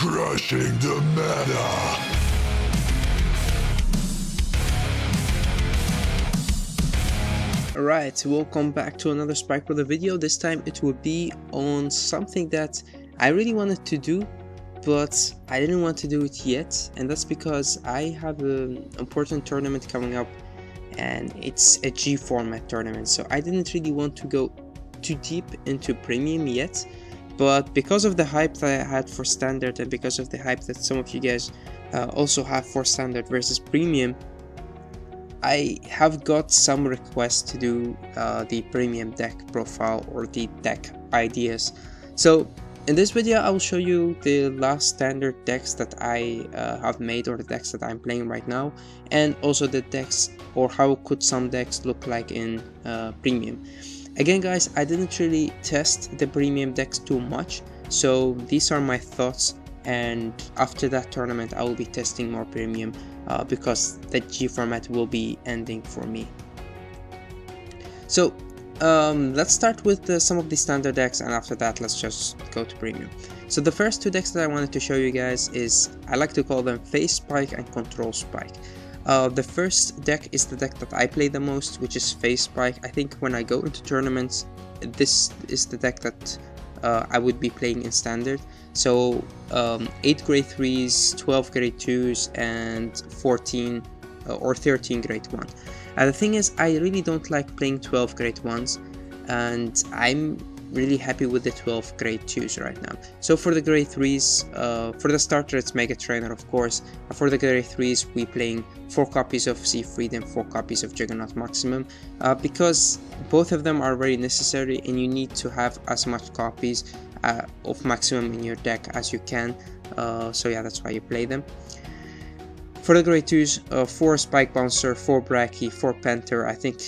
Crushing the meta. Alright, welcome back to another Spike Brother video. This time it will be on something that I really wanted to do, but I didn't want to do it yet, and that's because I have an important tournament coming up, and it's a G format tournament, so I didn't really want to go too deep into premium yet. But because of the hype that I had for standard, and because of the hype that some of you guys also have for standard versus premium, I have got some requests to do the premium deck profile or the deck ideas. So in this video I will show you the last standard decks that I have made, or the decks that I'm playing right now, and also the decks, or how could some decks look like in premium. Again guys, I didn't really test the premium decks too much, so these are my thoughts, and after that tournament I will be testing more premium because the G format will be ending for me. So let's start with some of the standard decks, and after that let's just go to premium. So the first two decks that I wanted to show you guys is, I like to call them Phase Spike and Control Spike. The first deck is the deck that I play the most, which is Phase Spike. I think when I go into tournaments, this is the deck that I would be playing in standard. So 8 grade 3s, 12 grade 2s, and 14 or 13 grade 1. The thing is, I really don't like playing 12 grade 1s, and I'm really happy with the 12 grade 2s right now. So for the grade 3s, for the starter it's Mega Trainer, of course. For the grade 3s we playing 4 copies of Sea Freedom, 4 copies of Juggernaut Maximum, because both of them are very necessary, and you need to have as much copies of Maximum in your deck as you can. So yeah, that's why you play them. For the grade 2s, 4 Spike Bouncer, 4 Bracky, 4 Panther. I think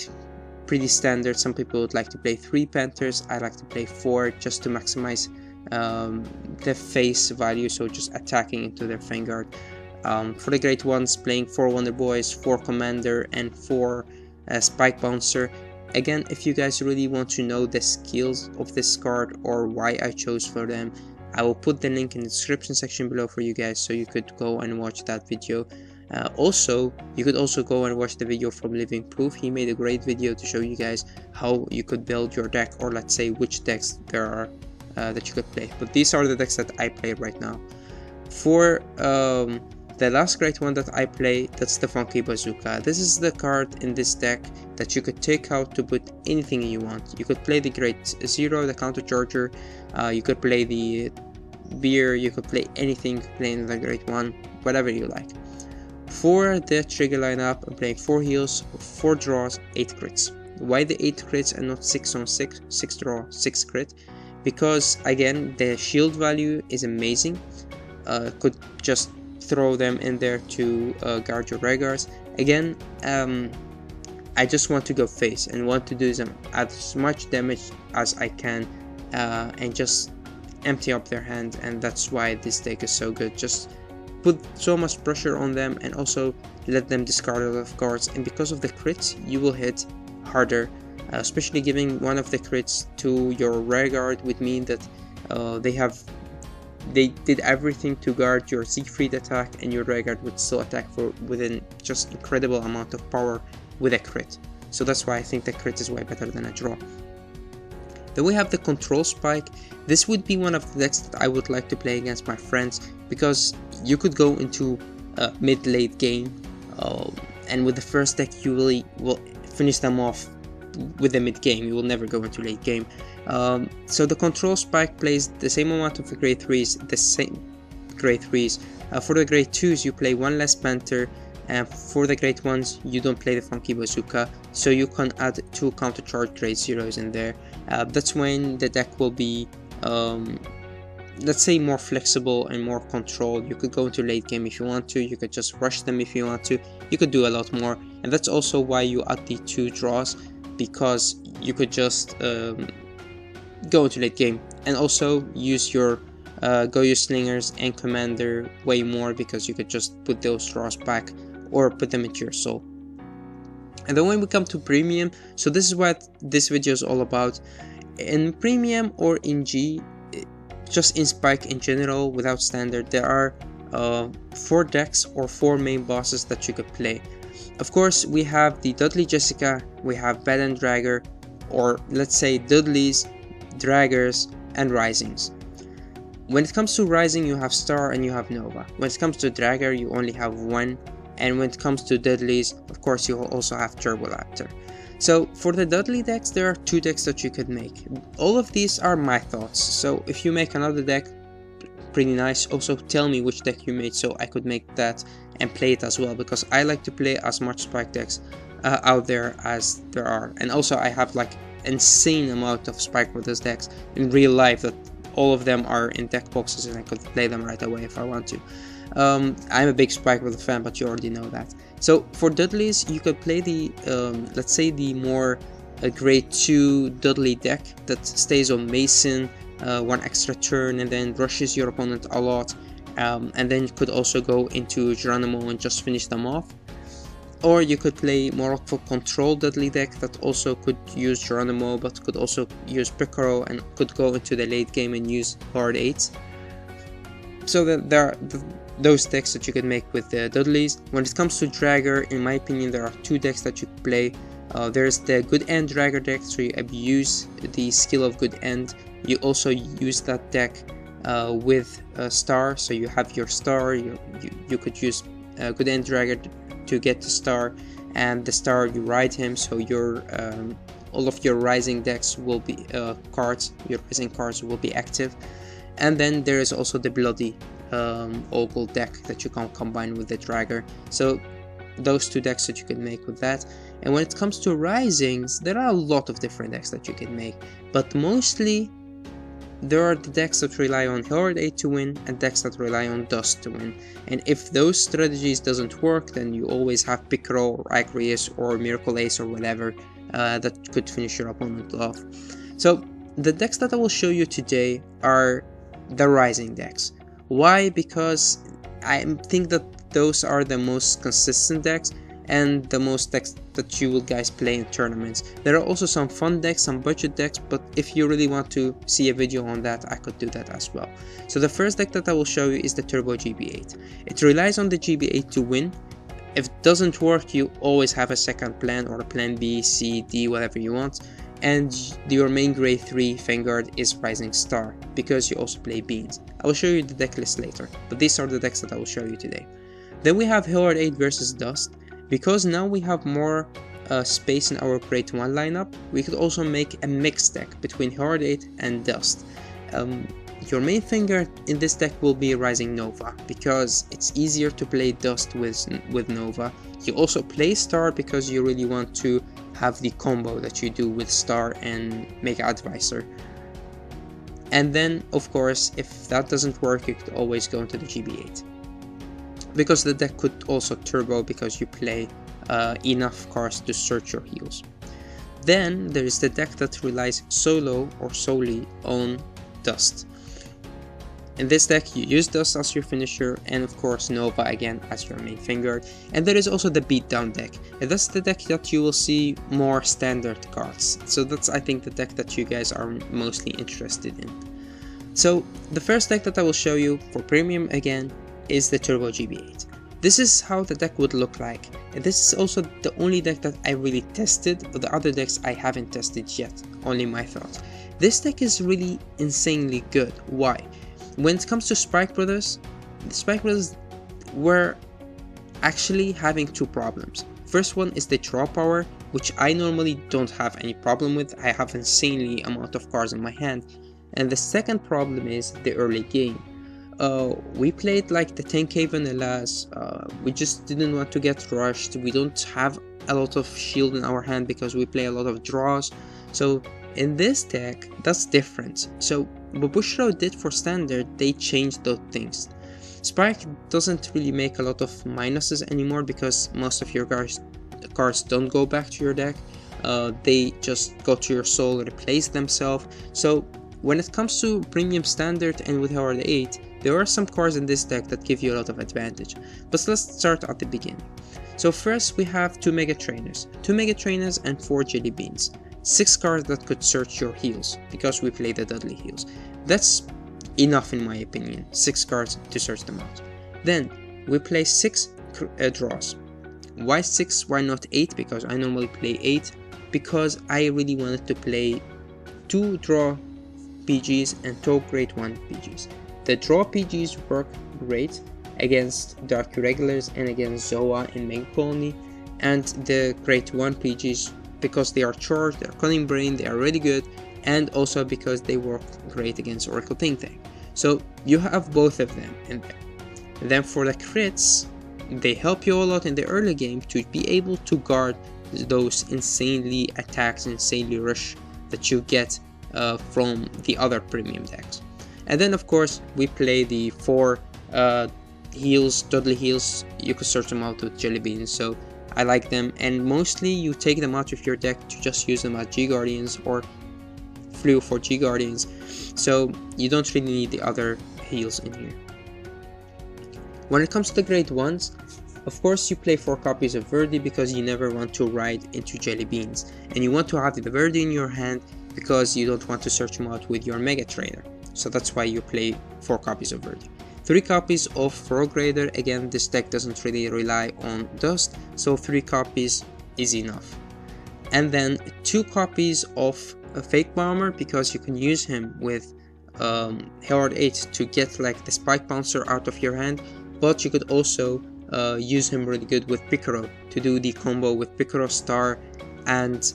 pretty standard. Some people would like to play 3 Panthers. I like to play 4 just to maximize the face value, so just attacking into their Vanguard. For the grade 1s, playing 4 Wonder Boys, 4 Commander, and 4 Spike Bouncer. Again, if you guys really want to know the skills of this card or why I chose for them, I will put the link in the description section below for you guys, so you could go and watch that video. Also, you could also go and watch the video from Living Proof. He made a great video to show you guys how you could build your deck, or let's say which decks there are that you could play. But these are the decks that I play right now. For the last great one that I play, that's the Funky Bazooka. This is the card in this deck that you could take out to put anything you want. You could play the grade 0, the Counter Charger, you could play the Beer, you could play anything, play in the grade 1, whatever you like. For the trigger lineup, I'm playing 4 heals, 4 draws, 8 crits. Why the 8 crits and not 6 on 6, 6 draw, 6 crit? Because again, the shield value is amazing. Could just throw them in there to guard your Regards. Again, I just want to go face and want to do them as much damage as I can, and just empty up their hand, and that's why this deck is so good. Just put so much pressure on them, and also let them discard a lot of cards, and because of the crits you will hit harder, especially giving one of the crits to your Rearguard would mean that they did everything to guard your Siegfried attack, and your Rearguard would still attack for within just incredible amount of power with a crit. So that's why I think the crit is way better than a draw. Then we have the Control Spike. This would be one of the decks that I would like to play against my friends, because you could go into mid-late game, and with the first deck you really will finish them off with the mid game. You will never go into late game. So the Control Spike plays the same amount of the grade 3s, the same grade 3s. For the grade 2s you play 1 less Panther, and for the grade 1s you don't play the Funky Bazooka, so you can add 2 counter charge grade 0s in there. That's when the deck will be let's say more flexible and more controlled. You could go into late game if you want to, you could just rush them if you want to, you could do a lot more, and that's also why you add the 2 draws, because you could just go into late game, and also use your Goyo Slingers and Commander way more, because you could just put those draws back or put them into your soul. And then when we come to premium, so this is what this video is all about. In premium or in G, just in Spike in general, without Standard, there are 4 decks or 4 main bosses that you could play. Of course, we have the Dudley Jessica, we have Bad and Dragger, or let's say Dudleys, Draggers, and Risings. When it comes to Rising, you have Star and you have Nova. When it comes to Dragger, you only have 1, and when it comes to Dudleys, of course, you also have Turbolaptor. So for the Dudley decks, there are 2 decks that you could make. All of these are my thoughts, so if you make another deck, pretty nice. Also tell me which deck you made so I could make that and play it as well, because I like to play as much Spike decks out there as there are. And also I have like insane amount of Spike Brothers decks in real life that all of them are in deck boxes and I could play them right away if I want to. I'm a big Spike Brother fan, but you already know that. So for Dudleys, you could play the let's say the more grade 2 Dudley deck that stays on Mason, 1 extra turn, and then rushes your opponent a lot, and then you could also go into Geronimo and just finish them off. Or you could play more of a control Dudley deck that also could use Geronimo but could also use Picaro and could go into the late game and use Hard 8. So that there are those decks that you can make with the Dudleys. When it comes to Dragger, in my opinion, there are 2 decks that you could play. There's the Good End Dragger deck, so you abuse the skill of Good End. You also use that deck with Star, so you have your Star, you could use Good End Dragger to get the Star, and the Star you ride him, so your all of your Rising decks will be your Rising cards will be active. And then there is also the Bloody Ogle deck that you can combine with the Dragger. So those 2 decks that you can make with that. And when it comes to Risings, there are a lot of different decks that you can make, but mostly there are the decks that rely on Hard 8 to win and decks that rely on Dust to win. And if those strategies doesn't work, then you always have Picaro or Agrius or Miracle Ace or whatever that could finish your opponent off. So the decks that I will show you today are the Rising decks. Why? Because I think that those are the most consistent decks and the most decks that you will guys play in tournaments. There are also some fun decks, some budget decks, but if you really want to see a video on that, I could do that as well. So the first deck that I will show you is the Turbo GB8. It relies on the GB8 to win. If it doesn't work, you always have a second plan, or a plan B, C, D, whatever you want. And your main grade 3 Vanguard is Rising Star, because you also play Beans. I will show you the deck list later, but these are the decks that I will show you today. Then we have Hard 8 versus Dust. Because now we have more space in our grade 1 lineup, we could also make a mixed deck between Hard 8 and Dust. Your main Vanguard in this deck will be Rising Nova, because it's easier to play Dust with Nova. You also play Star because you really want to have the combo that you do with Star and Mega Advisor. And then, of course, if that doesn't work, you could always go into the GB8. Because the deck could also turbo because you play enough cards to search your heals. Then there is the deck that relies solo or solely on Dust. In this deck you use Dust as your finisher, and of course Nova again as your main Vanguard. And there is also the Beatdown deck, and that's the deck that you will see more standard cards. So that's, I think, the deck that you guys are mostly interested in. So the first deck that I will show you for premium again is the Turbo GB8. This is how the deck would look like, and this is also the only deck that I really tested. The other decks I haven't tested yet, only my thoughts. This deck is really insanely good. Why? When it comes to Spike Brothers, the Spike Brothers were actually having 2 problems. First one is the draw power, which I normally don't have any problem with. I have insanely amount of cards in my hand. And the second problem is the early game. We played like the 10k vanillas, we just didn't want to get rushed, we don't have a lot of shield in our hand because we play a lot of draws. So in this deck, that's different. So what Bushiroad did for standard, they changed those things. Spike doesn't really make a lot of minuses anymore because most of your cards don't go back to your deck. They just go to your soul, replace themselves. So when it comes to premium standard and with Hard 8, there are some cards in this deck that give you a lot of advantage, but let's start at the beginning. So first we have 2 Mega Trainers and 4 Jelly Beans. 6 cards that could search your heals, because we play the Dudley heals. That's enough in my opinion. 6 cards to search them out. Then we play 6 draws. Why 6? Why not 8? Because I normally play 8, because I really wanted to play 2 draw PGs and 2 grade 1 PGs. The draw PGs work great against Dark Irregulars and against Zoa in Mega Colony, and the grade 1 PGs, because they are charged, they're Cunning Brain, they are really good, and also because they work great against Oracle Think Tank. So you have both of them in there. And then for the crits, they help you a lot in the early game to be able to guard those insanely attacks, insanely rush that you get from the other premium decks. And then of course we play the 4 heals, Dudley heals. You could search them out with Jelly Beans, so I like them, and mostly you take them out of your deck to just use them as G Guardians or Flu for G Guardians, so you don't really need the other heals in here. When it comes to the grade 1s, of course you play 4 copies of Verdi because you never want to ride into Jelly Beans, and you want to have the Verdi in your hand because you don't want to search them out with your Mega Trainer, so that's why you play 4 copies of Verdi. 3 copies of Rogue Raider. Again, this deck doesn't really rely on Dust, so 3 copies is enough. And then 2 copies of a Fake Bomber, because you can use him with Herald 8 to get like the Spike Bouncer out of your hand, but you could also use him really good with Picaro to do the combo with Picaro Star and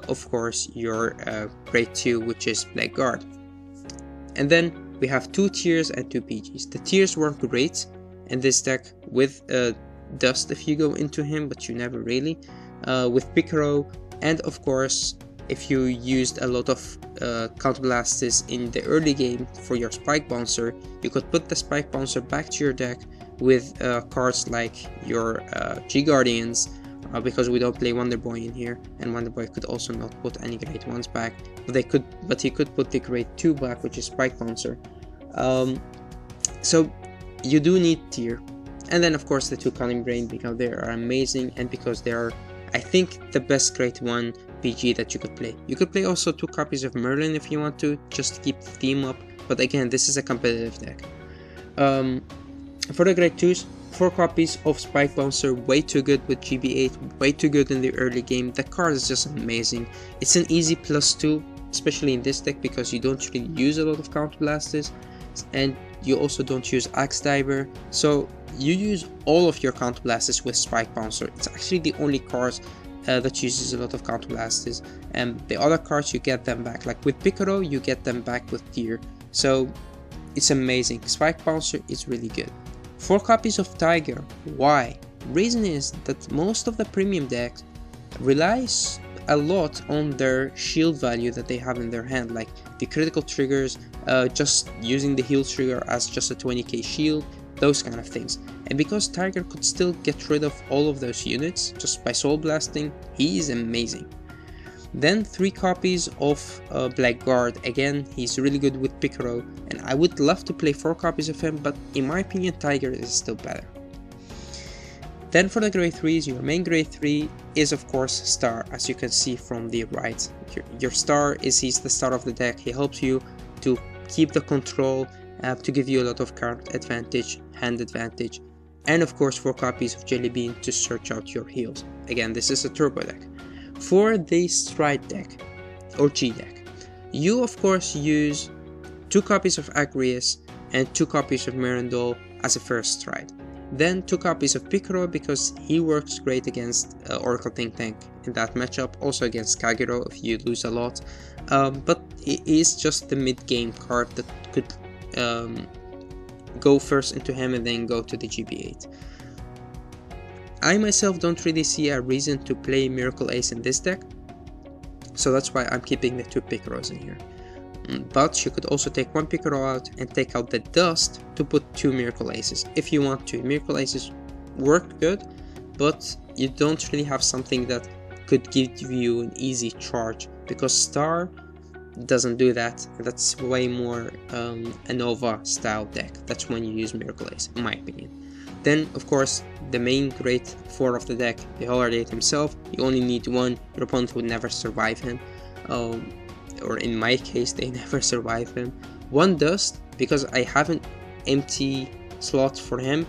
of course your grade 2, which is Vanguard. And then we have 2 tiers and 2 PGs. The tiers work great in this deck with Dust if you go into him, but you never really, with Picaro, and of course if you used a lot of Counterblasts in the early game for your Spike Bouncer, you could put the Spike Bouncer back to your deck with cards like your G Guardians, because we don't play Wonder Boy in here, and Wonder Boy could also not put any grade 1s back, but he could put the grade 2 back, which is Spike Bouncer. So you do need tier. And then of course the 2 Cunning Brain, because they are amazing and because they are, I think, the best grade 1 PG that you could play. You could play also 2 copies of Merlin if you want to, just to keep the theme up, but again, this is a competitive deck. For the grade 2s, 4 copies of Spike Bouncer, way too good with GB8, way too good in the early game. The card is just amazing. It's an easy +2, especially in this deck, because you don't really use a lot of Counterblasters, and you also don't use Axe Diver, so you use all of your Counterblasters with Spike Bouncer. It's actually the only card that uses a lot of Counterblasters, and the other cards you get them back, like with Picaro you get them back with tier, so it's amazing. Spike Bouncer is really good. 4 copies of Tiger. Why? Reason is that most of the premium decks relies a lot on their shield value that they have in their hand, like the critical triggers, just using the heal trigger as just a 20k shield, those kind of things. And because Tiger could still get rid of all of those units just by soul blasting, he is amazing. Then 3 copies of Vanguard. Again, he's really good with Picaro, and I would love to play 4 copies of him, but in my opinion Tiger is still better. Then for the grade 3s, your main grade 3 is of course Star, as you can see from the right. Your Star he's the star of the deck. He helps you to keep the control, to give you a lot of card advantage, hand advantage, and of course 4 copies of Jelly Bean to search out your heals. Again, this is a turbo deck. For the Stride deck, or G deck, you of course use 2 copies of Agrius and 2 copies of Mirandol as a first Stride. Then 2 copies of Picaro, because he works great against Oracle Think Tank in that matchup, also against Kagero if you lose a lot, but it is just the mid-game card that could go first into him and then go to the GB8. I myself don't really see a reason to play Miracle Ace in this deck, so that's why I'm keeping the 2 Picaros in here. But you could also take 1 Picaro out and take out the Dust to put 2 Miracle Aces if you want to. Miracle Aces work good, but you don't really have something that could give you an easy charge, because Star doesn't do that. That's way more a Nova style deck. That's when you use Miracle Ace, in my opinion. Then of course the main grade 4 of the deck, the Herald 8 himself. You only need 1, your opponent would never survive him, or in my case they never survive him. 1 Dust because I have an empty slot for him,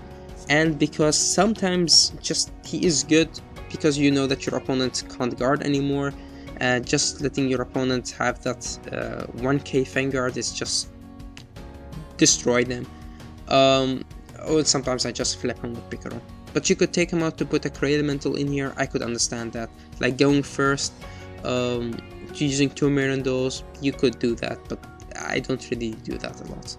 and because sometimes just he is good because you know that your opponent can't guard anymore. Just letting your opponent have that 1k Vanguard is just destroy them. Or sometimes I just flip him with Piccolo. But you could take him out to put a Cray Elemental in here. I could understand that. Like going first, using 2 Mirandos, you could do that, but I don't really do that a lot.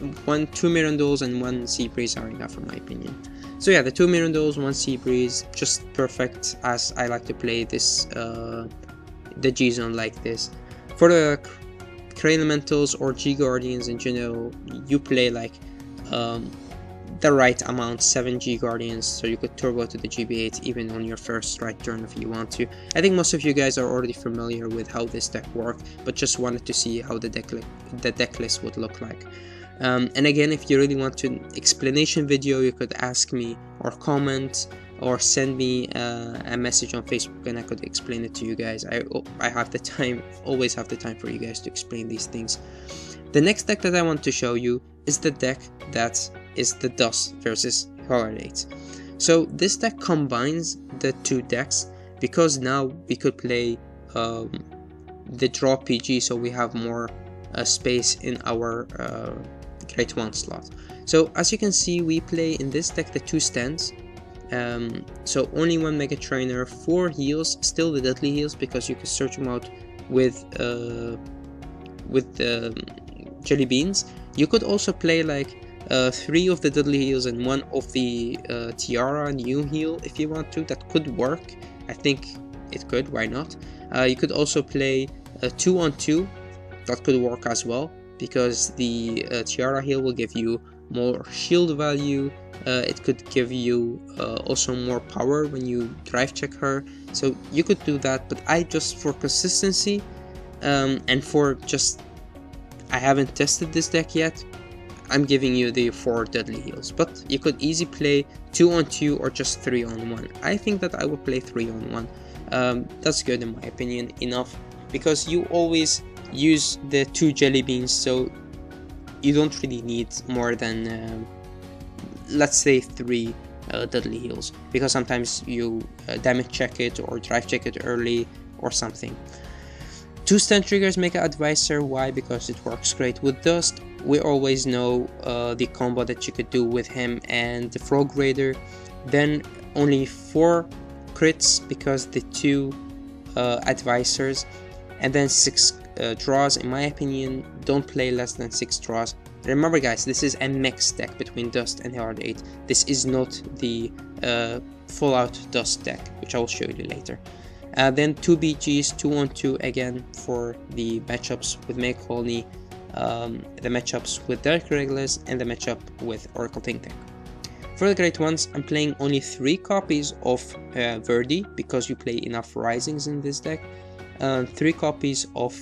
2 Mirandos and 1 Sea Breeze are enough in my opinion. So yeah, the 2 Mirandos, 1 Sea Breeze, just perfect as I like to play this, the G-Zone like this. For the Cray Elementals or G-Guardians in general, you play like the right amount, 7 G-Guardians, so you could turbo to the GB8 even on your first right turn if you want to. I think most of you guys are already familiar with how this deck works, but just wanted to see how the deck list would look like. And again, if you really want an explanation video, you could ask me or comment or send me a message on Facebook and I could explain it to you guys. I have the time, always have the time for you guys to explain these things. The next deck that I want to show you is the deck that is the Dust versus Holidays. So this deck combines the two decks because now we could play the draw PG, so we have more space in our Grade 1 slot. So as you can see, we play in this deck the 2 stands. So only 1 Mega Trainer, 4 heals, still the deadly heals because you can search them out with Jelly Beans. You could also play like 3 of the deadly heals and 1 of the Tiara new heal if you want to. That could work. I think it could, why not? You could also play 2 on 2. That could work as well because the Tiara heal will give you more shield value. It could give you also more power when you drive check her, so you could do that. But I just, for consistency and for just, I haven't tested this deck yet, I'm giving you the 4 deadly heals. But you could easily play 2 on 2 or just 3 on 1. I think that I would play 3 on 1. That's good in my opinion, enough, because you always use the 2 Jelly Beans, so you don't really need more than let's say 3 deadly heals, because sometimes you damage check it or drive check it early or something. 2 stun triggers Mega Advisor. Why? Because it works great with Dust. We always know the combo that you could do with him and the Frog Raider. Then only 4 crits because the 2 advisors, and then 6 draws. In my opinion, don't play less than 6 draws. Remember guys, this is a mixed deck between Dust and Hard 8. This is not the full out Dust deck, which I will show you later. Then 2 BGs, 2 on 2 again for the matchups with Mega Colony, the matchups with Dark Regulars, and the matchup with Oracle Think Tank. For the Great Ones, I'm playing only 3 copies of Verdi because you play enough Risings in this deck, 3 copies of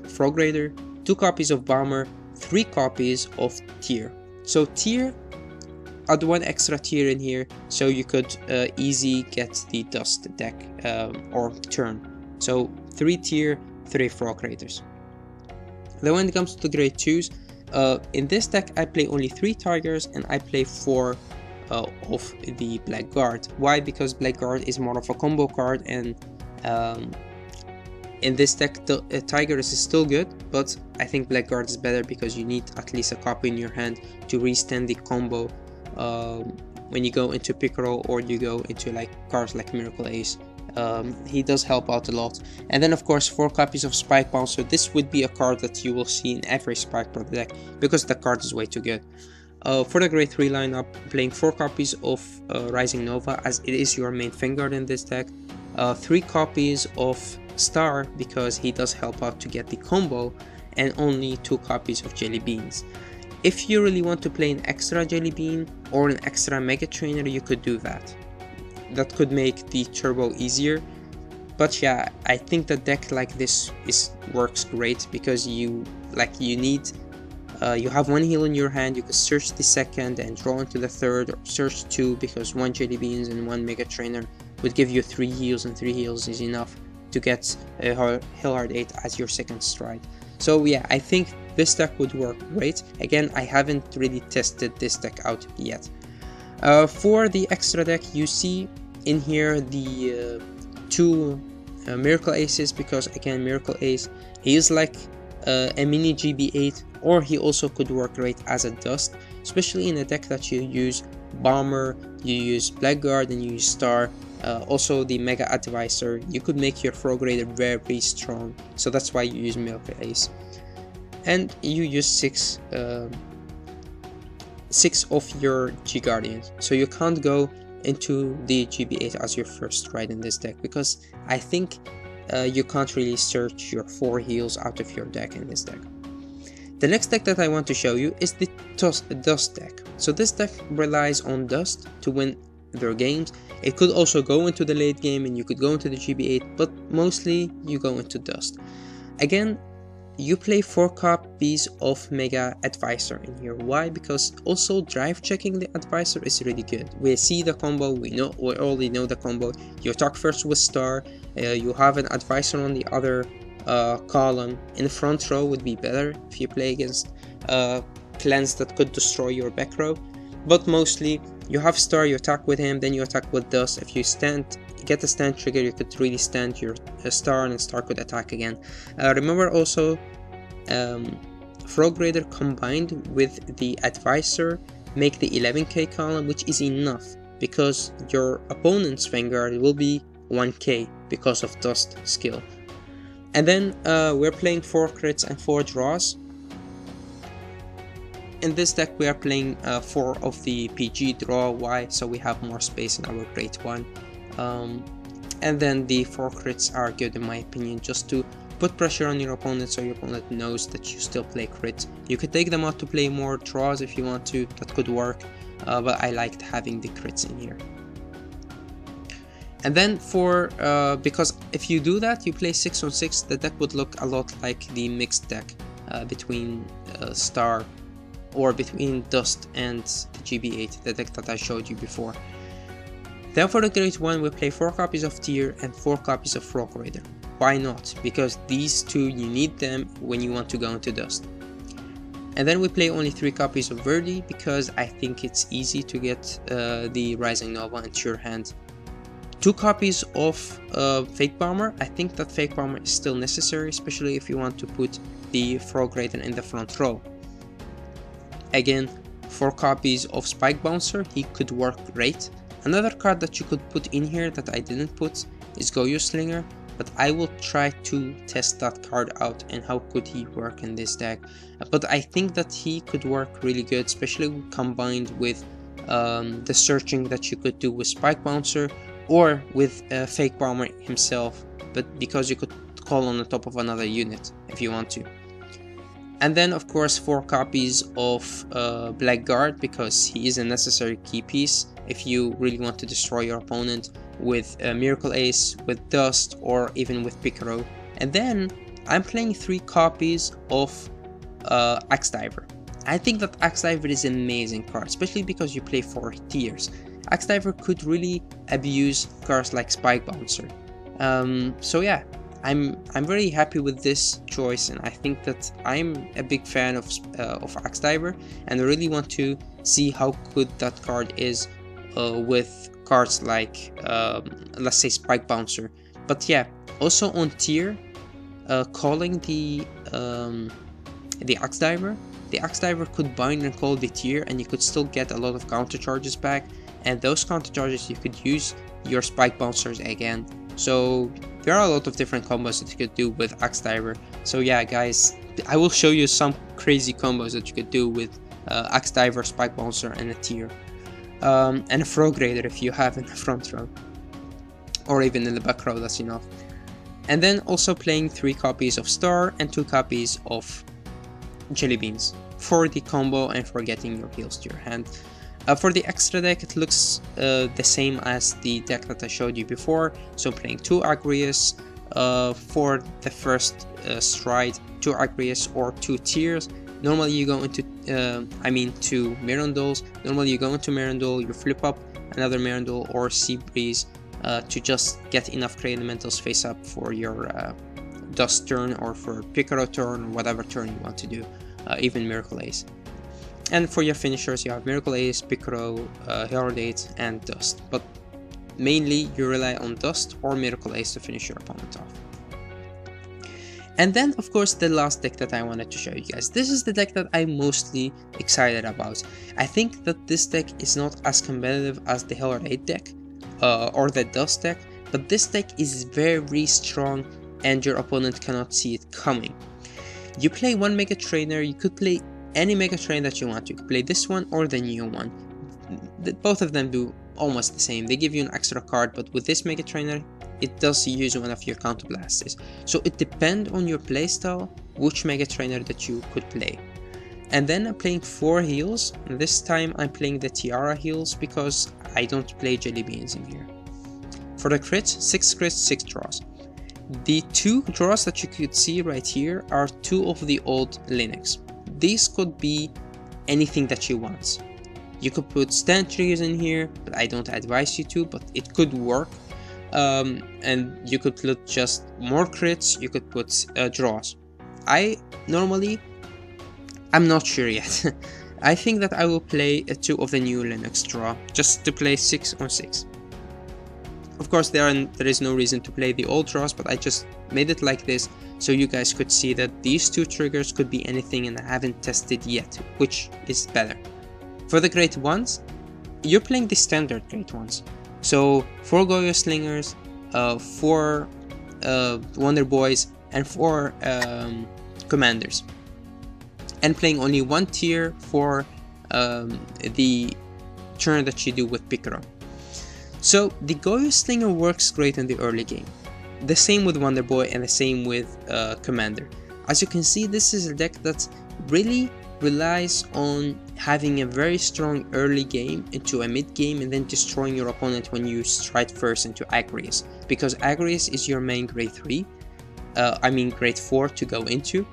Frog Raider, 2 copies of Bomber, 3 copies of Tier. So Tier, add 1 extra Tier in here so you could easy get the Dust deck or turn. So 3 Tier, 3 Frog Raiders. Then when it comes to the Grade 2s, in this deck I play only 3 Tigers and I play 4 of the Blackguard. Why? Because Blackguard is more of a combo card, and in this deck the Tigers is still good, but I think Blackguard is better because you need at least a copy in your hand to restand the combo when you go into Piccolo or you go into like cards like Miracle Ace. He does help out a lot. And then of course 4 copies of Spike Bomb, so this would be a card that you will see in every Spike Bomb deck because the card is way too good. For the Grade 3 lineup, I'm playing 4 copies of Rising Nova as it is your main Vanguard in this deck, 3 copies of Star because he does help out to get the combo, and only 2 copies of Jelly Beans. If you really want to play an extra Jelly Bean or an extra Mega Trainer, you could do that. That could make the turbo easier. But yeah, I think the deck like this works great because you need you have 1 heal in your hand, you can search the second and draw into the third, or search 2 because 1 Jelly Beans and 1 Mega Trainer would give you 3 heals, and 3 heals is enough to get Hillhard 8 as your second stride. So yeah, I think this deck would work great. Again, I haven't really tested this deck out yet. For the extra deck, you see in here the two Miracle Aces, because again, Miracle Ace, he is like a mini GB8, or he also could work great as a Dust, especially in a deck that you use Bomber, you use Vanguard, and you use Star. Also the Mega Advisor, you could make your Frog Raider very strong, so that's why you use Miracle Ace. And you use six of your G Guardians, so you can't go into the GB8 as your first ride in this deck, because I think you can't really search your 4 heals out of your deck in this deck. The next deck that I want to show you is the Dust deck. So this deck relies on Dust to win their games. It could also go into the late game and you could go into the GB8, but mostly you go into Dust. Again, you play 4 copies of Mega Advisor in here. Why? Because also drive checking the Advisor is really good. We see the combo, we already know the combo. You attack first with Star, you have an Advisor on the other column. In the front row would be better if you play against clans that could destroy your back row. But mostly you have Star, you attack with him, then you attack with Dust. If you get a stand trigger, you could really stand your Star, and Star could attack again. Remember also, Frog Raider combined with the Advisor make the 11k column, which is enough, because your opponent's Vanguard will be 1k because of Dust skill. And then we're playing 4 crits and 4 draws. In this deck we are playing 4 of the PG draw. Why? So we have more space in our Great 1. And then the 4 crits are good in my opinion, just to put pressure on your opponent, so your opponent knows that you still play crits. You could take them out to play more draws if you want to, that could work, but I liked having the crits in here. And then for, because if you do that, you play 6 on 6, the deck would look a lot like the mixed deck between Star, or between Dust and the GB8, the deck that I showed you before. Then for the Great 1, we play 4 copies of Tier and 4 copies of Frog Raider. Why not? Because these two, you need them when you want to go into Dust. And then we play only 3 copies of Verdi, because I think it's easy to get the Rising Nova into your hand. 2 copies of Fake Bomber. I think that Fake Bomber is still necessary, especially if you want to put the Frog Raider in the front row. Again, 4 copies of Spike Bouncer, he could work great. Another card that you could put in here that I didn't put is Goyo Slinger, but I will try to test that card out and how could he work in this deck. But I think that he could work really good, especially combined with the searching that you could do with Spike Bouncer, or with Fake Bomber himself, but because you could call on the top of another unit if you want to. And then of course 4 copies of Blackguard, because he is a necessary key piece if you really want to destroy your opponent with Miracle Ace, with Dust, or even with Picaro. And then I'm playing 3 copies of Axe Diver. I think that Axe Diver is an amazing card, especially because you play 4 tiers. Axe Diver could really abuse cards like Spike Bouncer. So yeah, I'm very happy with this choice, and I think that I'm a big fan of Axe Diver, and I really want to see how good that card is with cards like let's say Spike Bouncer. But yeah, also on tier, calling the Axe Diver. The Axe Diver could bind and call the tier, and you could still get a lot of counter charges back, and those counter charges you could use your Spike Bouncers again. So there are a lot of different combos that you could do with Axe Diver. So yeah guys, I will show you some crazy combos that you could do with Axe Diver, Spike Bouncer, and a tier. And a Frog Raider if you have in the front row, or even in the back row, that's enough. And then also playing 3 copies of Star and 2 copies of Jelly Beans for the combo and for getting your heals to your hand. For the extra deck, it looks the same as the deck that I showed you before. So playing 2 Agrius for the first stride, 2 Agrius or 2 tiers. Normally you go into, 2 Mirandoles. Normally you go into Mirandole, you flip up another Mirandole or Sea Breeze to just get enough Clay Elementals face up for your Dust turn, or for Picaro turn, or whatever turn you want to do. even Miracle Ace. And for your finishers, you have Miracle Ace, Piccolo, Herald 8, and Dust. But mainly you rely on Dust or Miracle Ace to finish your opponent off. And then, of course, the last deck that I wanted to show you guys. This is the deck that I'm mostly excited about. I think that this deck is not as competitive as the Herald 8 deck or the Dust deck, but this deck is very strong and your opponent cannot see it coming. You play one Mega Trainer, you could play any Mega Trainer that you want. You could play this one or the new one. Both of them do almost the same. They give you an extra card, but with this Mega Trainer, it does use one of your counterblasters. So it depends on your playstyle which Mega Trainer that you could play. And then I'm playing 4 heals. This time I'm playing the Tiara heals because I don't play Jelly Beans in here. For the crits, 6 crits, 6 draws. The 2 draws that you could see right here are 2 of the old Linux. These could be anything that you want. You could put stand triggers in here, but I don't advise you to, but it could work. And you could put just more crits, you could put draws. I'm not sure yet. I think that I will play 2 of the new Linux draw, just to play 6 on 6. Of course, there is no reason to play the old draws, but I just made it like this so you guys could see that these 2 triggers could be anything and I haven't tested yet, which is better. For the great ones, you're playing the standard great ones. So 4 Goyo Slingers, 4 Wonder Boys, and 4 Commanders. And playing only 1 tier for the turn that you do with Piccolo. So the Goyo Slinger works great in the early game. The same with Wonder Boy and the same with Commander. As you can see, this is a deck that really relies on having a very strong early game into a mid game and then destroying your opponent when you stride first into Agrius, because Agrius is your main grade 3, grade 4 to go into,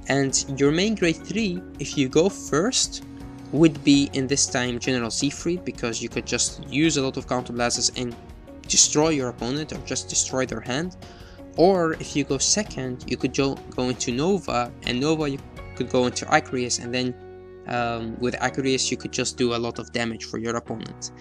and your main grade 3, if you go first, would be in this time General Siegfried, because you could just use a lot of counterblasters and destroy your opponent or just destroy their hand. Or if you go second, you could go into Nova, and Nova you could go into Agrius, and then with Agrius you could just do a lot of damage for your opponent.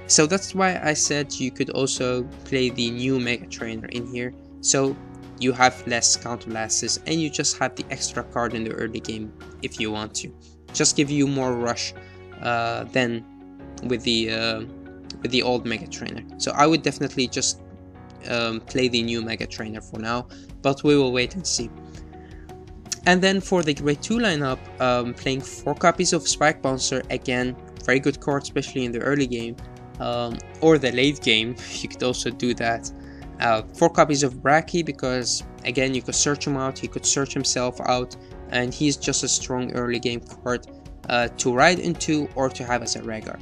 So that's why I said you could also play the new Mega Trainer in here, so you have less counterblasters and you just have the extra card in the early game if you want to. Just give you more rush than with the old Mega Trainer. So I would definitely just play the new Mega Trainer for now, but we will wait and see. And then for the grade 2 lineup, playing 4 copies of Spike Bouncer, again, very good card, especially in the early game, or the late game, you could also do that. 4 copies of Bracky, because again, you could search him out, he could search himself out, and he's just a strong early game card to ride into or to have as a Vanguard.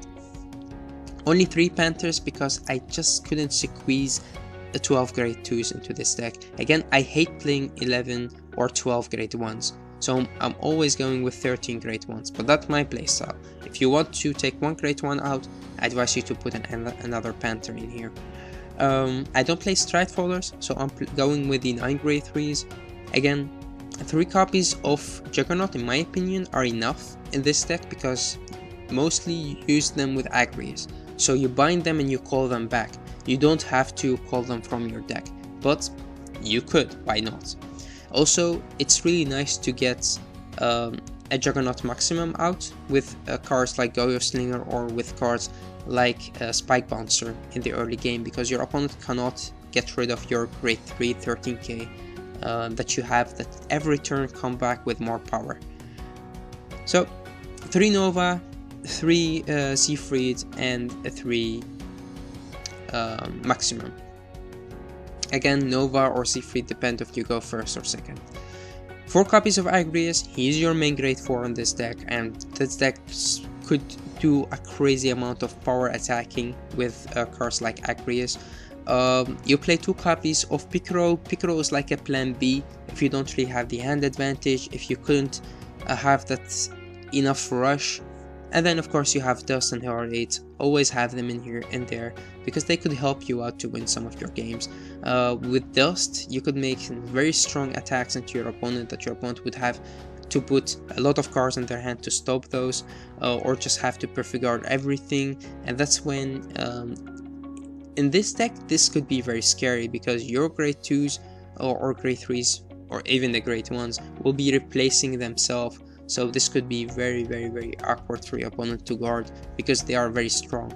Only 3 Panthers, because I just couldn't squeeze the 12 grade 2s into this deck. Again, I hate playing 11 or 12 grade 1s, so I'm always going with 13 grade 1s, but that's my playstyle. If you want to take 1 grade 1 out, I advise you to put another Panther in here. I don't play Stride Followers, so I'm going with the 9 grade 3s. Again, 3 copies of Juggernaut, in my opinion, are enough in this deck, because mostly you use them with Agrius. So you bind them and you call them back. You don't have to call them from your deck, but you could, why not? Also, it's really nice to get a Juggernaut Maximum out with cards like Goyo Slinger or with cards like Spike Bouncer in the early game, because your opponent cannot get rid of your grade 3 13k that you have, that every turn come back with more power. So 3 Nova, 3 Siegfried, and 3 Maximum. Again, Nova or Siegfried depend if you go first or second. 4 copies of Agrius, he's your main grade 4 on this deck, and this deck could do a crazy amount of power attacking with cards like Agrius. You play 2 copies of Piccolo. Piccolo is like a plan B if you don't really have the hand advantage, if you couldn't have that enough rush. And then of course you have Dust and Herald 8, always have them in here and there, because they could help you out to win some of your games. With Dust, you could make very strong attacks into your opponent that your opponent would have to put a lot of cards in their hand to stop those, or just have to perfect guard everything. And that's when in this deck this could be very scary, because your grade 2s or grade 3s or even the grade 1s will be replacing themselves. So this could be very awkward for your opponent to guard, because they are very strong.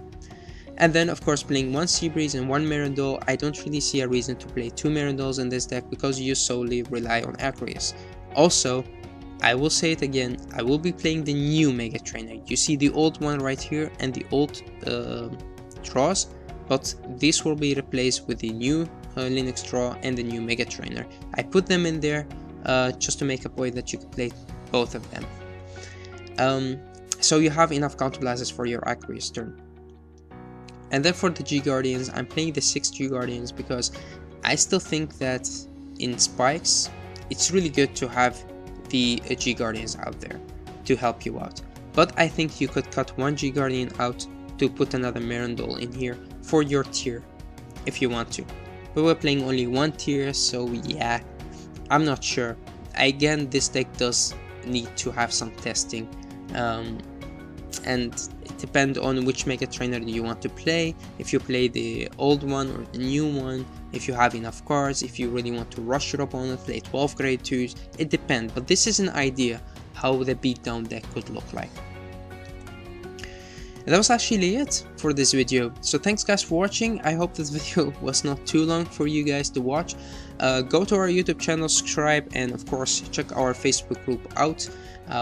And then of course, playing 1 Sea Breeze and 1 Mirandole, I don't really see a reason to play 2 Mirandoles in this deck, because you solely rely on Aquarius. Also, I will say it again, I will be playing the new Mega Trainer. You see the old one right here and the old draws, but this will be replaced with the new Linux draw and the new Mega Trainer. I put them in there just to make a point that you can play both of them. So you have enough counterblasters for your Aquarius turn. And then for the G Guardians, I'm playing the 6 G Guardians because I still think that in spikes, it's really good to have the G Guardians out there to help you out. But I think you could cut 1 G Guardian out to put another Mirandole in here for your tier, if you want to. But we're playing only 1 tier, so yeah, I'm not sure. Again, this deck does need to have some testing. And it depends on which Mega Trainer you want to play, if you play the old one or the new one, if you have enough cards, if you really want to rush your opponent, play 12 grade 2s, it depends, but this is an idea how the beatdown deck could look like. And that was actually it for this video, so thanks guys for watching. I hope this video was not too long for you guys to watch. Go to our YouTube channel, subscribe, and of course check our Facebook group out.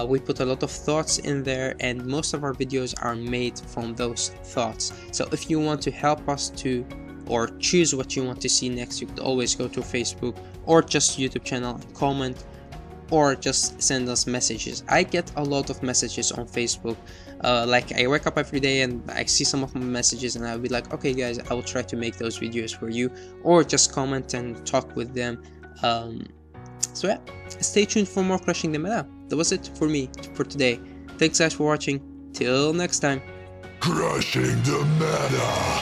We put a lot of thoughts in there, and most of our videos are made from those thoughts. So if you want to help us to, or choose what you want to see next, you could always go to Facebook or just YouTube channel and comment, or just send us messages. I get a lot of messages on Facebook. Like I wake up every day and I see some of my messages, and I'll be like, okay guys, I will try to make those videos for you, or just comment and talk with them. So yeah, stay tuned for more Crushing the Meta. That was it for me for today. Thanks guys for watching. Till next time. Crushing the meta.